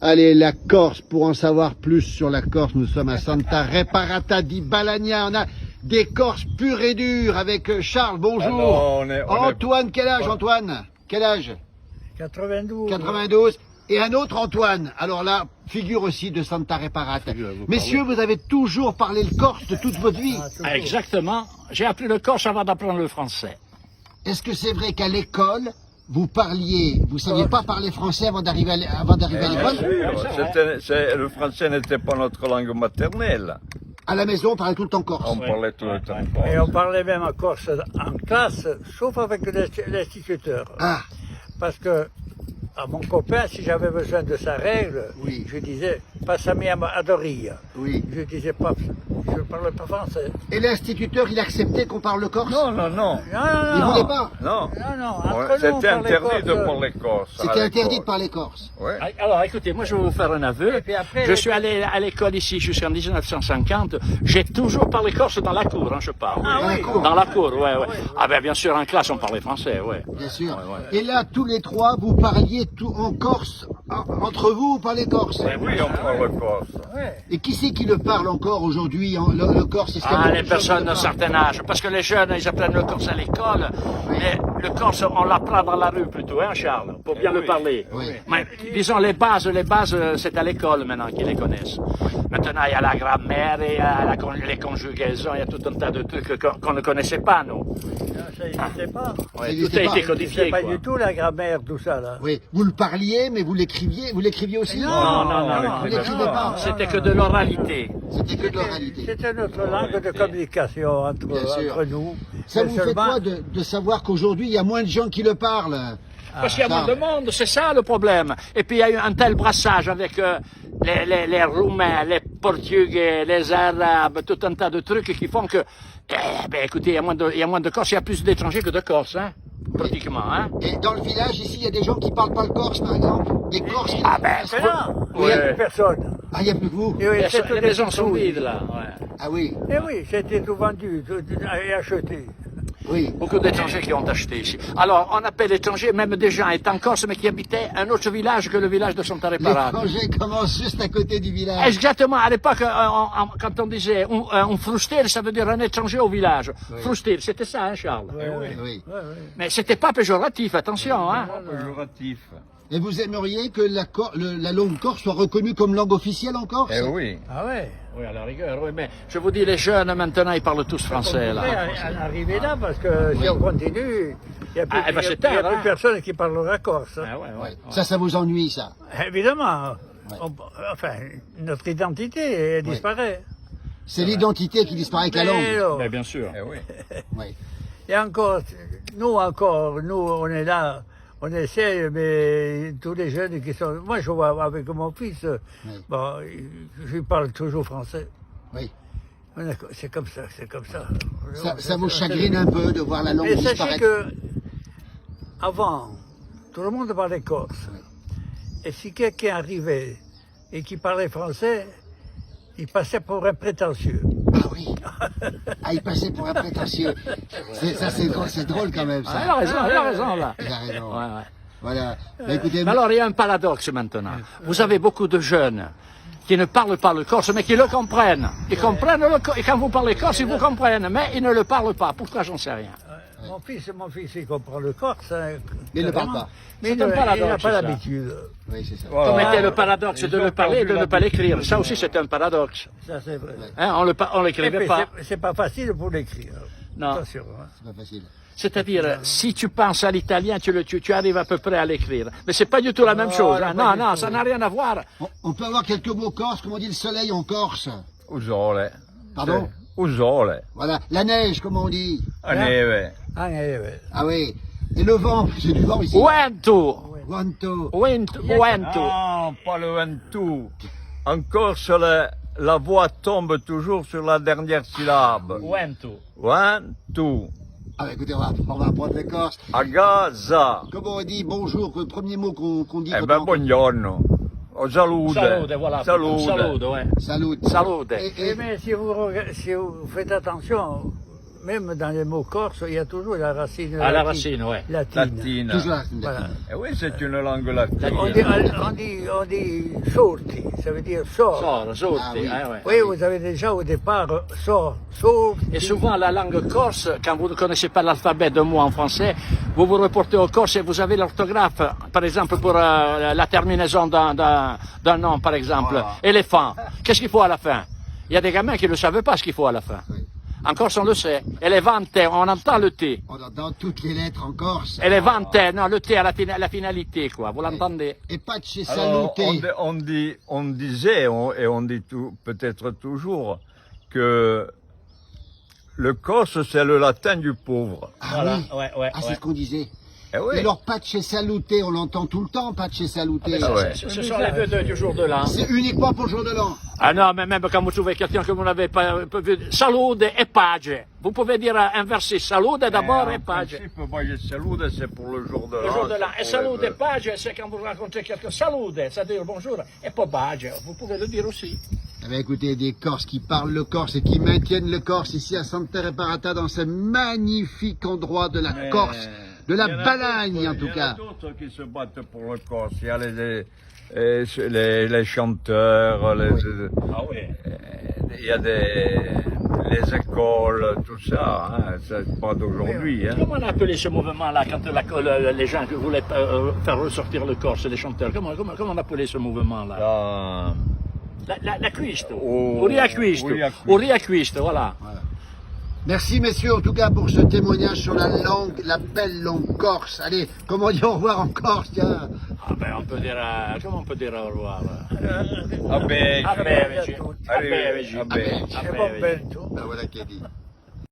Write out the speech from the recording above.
Allez, la Corse, pour en savoir plus sur la Corse, nous sommes à Santa Reparata di Balagna. On a des Corses purs et durs avec Charles, bonjour. Antoine, quel âge Antoine? Quel âge? 92. 92. Et un autre Antoine, alors là, figure aussi de Santa Reparata. Messieurs, vous avez toujours parlé le corse de toute votre vie? Exactement. J'ai appris le corse avant d'apprendre le français. Est-ce que c'est vrai qu'à l'école, vous saviez pas parler français avant d'arriver à l'école? Le français n'était pas notre langue maternelle. À la maison, on parlait tout le temps corse. On parlait tout le temps corse. Et on parlait même en corse en classe, sauf avec l'instituteur. Ah, Parce que à mon copain, si j'avais besoin de sa règle, Oui. je disais passami a dorire. oui. Je disais pas, je ne parlais pas français. Et l'instituteur, il acceptait qu'on parle le corse? Non. Non, Il non, voulait non. pas? Non. Entre nous, C'était on parlait interdit de corse. parler corse. C'était interdit de parler corse. Ouais. Alors écoutez, moi je vais vous faire un aveu. Et puis après, Je suis allé à l'école ici jusqu'en 1950. J'ai toujours parlé corse dans la cour, je parle. Ah oui. D'accord. Dans la cour, ouais. Ah ben bien sûr, en classe on parlait français, ouais. Bien sûr. Ouais. Et là, tous les trois, vous parliez tout en corse. Entre vous, vous parlez corse. Oui, on parle corse. Ouais. Et qui c'est qui le parle encore aujourd'hui, le corse? Est-ce qu'il y a Ah, beaucoup les de gens qui personnes le d'un parlent? certain âge. Parce que les jeunes, ils apprennent le corse à l'école. Mais le corse, on l'apprend dans la rue plutôt, hein, Charles, pour bien le parler. Oui. Mais disons, les bases, c'est à l'école maintenant qu'ils les connaissent. Maintenant, il y a la grammaire, il y a les conjugaisons, il y a tout un tas de trucs qu'on ne connaissait pas, nous. Non, ça n'existait pas. Ouais, tout n'existait a pas. été C'est codifié, pas quoi. du tout la grammaire, tout ça, là. Oui, vous le parliez, mais vous l'écriviez aussi? Non, vous l'écrivez pas. C'était que de l'oralité. C'était que de l'oralité. C'était notre langue de communication Bien sûr. entre nous. Ça Mais vous fait seulement- quoi de savoir qu'aujourd'hui, il y a moins de gens qui le parlent? Parce qu'il y a moins de monde, c'est ça le problème. Et puis il y a eu un tel brassage avec les Roumains, les Portugais, les Arabes, tout un tas de trucs qui font que, écoutez, il y a moins de Corses, il y a plus d'étrangers que de Corses, hein, pratiquement, hein. Et dans le village, ici, il y a des gens qui parlent pas le corse, par exemple? Des Corses qui... Ah ben, Mais non, il n'y a Ouais. plus personne. Ah, il n'y a plus que vous? Et oui, c'est tout les maisons des sont tout- vides là. Ouais. Ah oui, Eh oui, c'était tout vendu et acheté. oui. Beaucoup d'étrangers qui ont acheté ici. Alors, on appelle étrangers même des gens étant Corse, mais qui habitaient un autre village que le village de Santa Reparata. L'étranger commence juste à côté du village. Exactement, à l'époque, quand on disait un frustir, ça veut dire un étranger au village. Oui. Frustir, c'était ça, hein, Charles? Oui. Ouais, ouais. Mais c'était pas péjoratif, attention, hein. Péjoratif. Et vous aimeriez que la langue corse soit reconnue comme langue officielle en Corse? Eh oui. Ah ouais. Oui, à la rigueur, oui, mais je vous dis, les jeunes, maintenant, ils parlent tous français, On là. pourrait en arriver là parce que si on continue, il n'y a plus, Ah, eh ben, il y a- c'est il y a tard, plus hein. personne qui parlera corse. Ah, ouais, ouais. Ouais. Ça vous ennuie, ça? Évidemment. Ouais. Enfin, notre identité elle disparaît. C'est l'identité qui disparaît avec la Mais langue. alors, Mais bien sûr. Eh oui. Oui. et encore, nous, on est là, on essaie, mais tous les jeunes qui sont... Moi, je vois avec mon fils, bon, je lui parle toujours français. Oui. C'est comme ça, c'est comme ça. Ça vous chagrine un peu de voir la langue Mais sachez disparaître? que, avant, tout le monde parlait corse. Et si quelqu'un arrivait et qui parlait français, il passait pour un prétentieux. Ah oui. Ah, il passait pour un prétentieux. C'est drôle quand même, Ah, il ça. a raison, là. Il a raison. Ouais, ouais. Voilà. Mais écoutez, Mais alors, il y a un paradoxe maintenant. Vous avez beaucoup de jeunes qui ne parlent pas le corse, mais qui le comprennent. Ils comprennent et quand vous parlez corse, ils vous comprennent, mais ils ne le parlent pas. Pourquoi, j'en sais rien. Mon fils, il comprend le corse. Hein, il ne parle carrément. pas. Mais C'est il un n'a paradoxe, pas ça. l'habitude. Oui, c'est ça. Voilà. Comme était le paradoxe Ils de ont le parler et de perdu ne pas l'écrire. Ça aussi, l'habitude. c'est un paradoxe. Ça, c'est vrai. Hein, on Et l'écrivait puis, pas. c'est pas facile pour l'écrire. Non. Attention. Hein. C'est pas facile. C'est-à-dire, si tu penses à l'italien, tu arrives à peu près à l'écrire. Mais c'est pas du tout la même chose. Hein. pas Non, du non, tout. ça n'a rien à voir. On peut avoir quelques mots corse, comme on dit le soleil en Corse. Usole. Pardon? Usole. Voilà. La neige, comme on dit. A neve. Ah, ouais. Ah oui. Et le vent, c'est du vent ici. Wento. Guanto. Wento. Non, pas le ventou. En Corse, la voix tombe toujours sur la dernière syllabe. Wento. Ventou. Ah bah écoutez, on va apprendre le corse. Agaza. Comment on dit bonjour, le premier mot qu'on dit Eh quand ben, on... buongiorno. O salute. Salute, voilà. Salute. Salute, ouais. Salut. Salute. Et- Mais si vous faites attention, même dans les mots corse, il y a toujours la racine Ah, la latine. racine, ouais. Latine. Toujours la racine Voilà. latine. Eh oui, c'est une langue latine. On dit sorti, ça veut dire sort. Sort, sorti, Ah, oui. ouais. Oui, vous avez déjà au départ sorti. Et souvent, la langue corse, quand vous ne connaissez pas l'alphabet de mots en français, vous vous reportez au corse et vous avez l'orthographe, par exemple, pour la terminaison d'un nom, par exemple, Voilà. éléphant. Qu'est-ce qu'il faut à la fin? Il y a des gamins qui ne savent pas ce qu'il faut à la fin. Oui. En Corse, on le sait. Elevante, on entend le T. On entend toutes les lettres en Corse. Elevante, non, le T à la finalité, quoi. Vous l'entendez? Et pas de chez Alors, saluté. on disait, et on dit peut-être toujours, que le corse, c'est le latin du pauvre. Ah oui. ouais. Ah, c'est ce qu'on disait. Eh oui. Et alors, pas de chez saluté, on l'entend tout le temps, pas de chez saluté. Ah ouais. Ce sont les vœux du jour de l'an. C'est uniquement pour le jour de l'an. Ah non, mais même quand vous trouvez quelqu'un que vous n'avez pas vu, salude et page. Vous pouvez dire inverser, salude d'abord et En page. principe, moi, je salude, c'est pour le jour de l'an. Le jour de l'an. Et c'est pour les salude et vœux. page, c'est quand vous rencontrez quelqu'un. Salude, c'est-à-dire bonjour, et pas page. Vous pouvez le dire aussi. Eh bien, écoutez, des Corses qui parlent le Corse et qui maintiennent le Corse ici à Santa Reparata dans ce magnifique endroit de la Mais Corse, de la il y en a Balagne en d'autres- tout cas. Il y en a d'autres qui se battent pour le Corse. Il y a les chanteurs, Ah oui. il y a les écoles, tout ça. Hein, c'est pas d'aujourd'hui. Hein. Comment on a appelé ce mouvement-là quand les gens qui voulaient faire ressortir le Corse, les chanteurs? Comment on a appelé ce mouvement-là? Dans- La cuiste. Au- Au riacquisto. au riacquisto. Au riacquisto, voilà. Merci messieurs en tout cas pour ce témoignage sur la langue, la belle langue corse. Allez, comment dire au revoir en Corse, tiens. Ah ben, on peut dire, comment on peut dire au revoir? Ah ben, A beverci. A Allez, beverci. a beverci. A È beverci. Bomberto. Ben voilà qui est dit.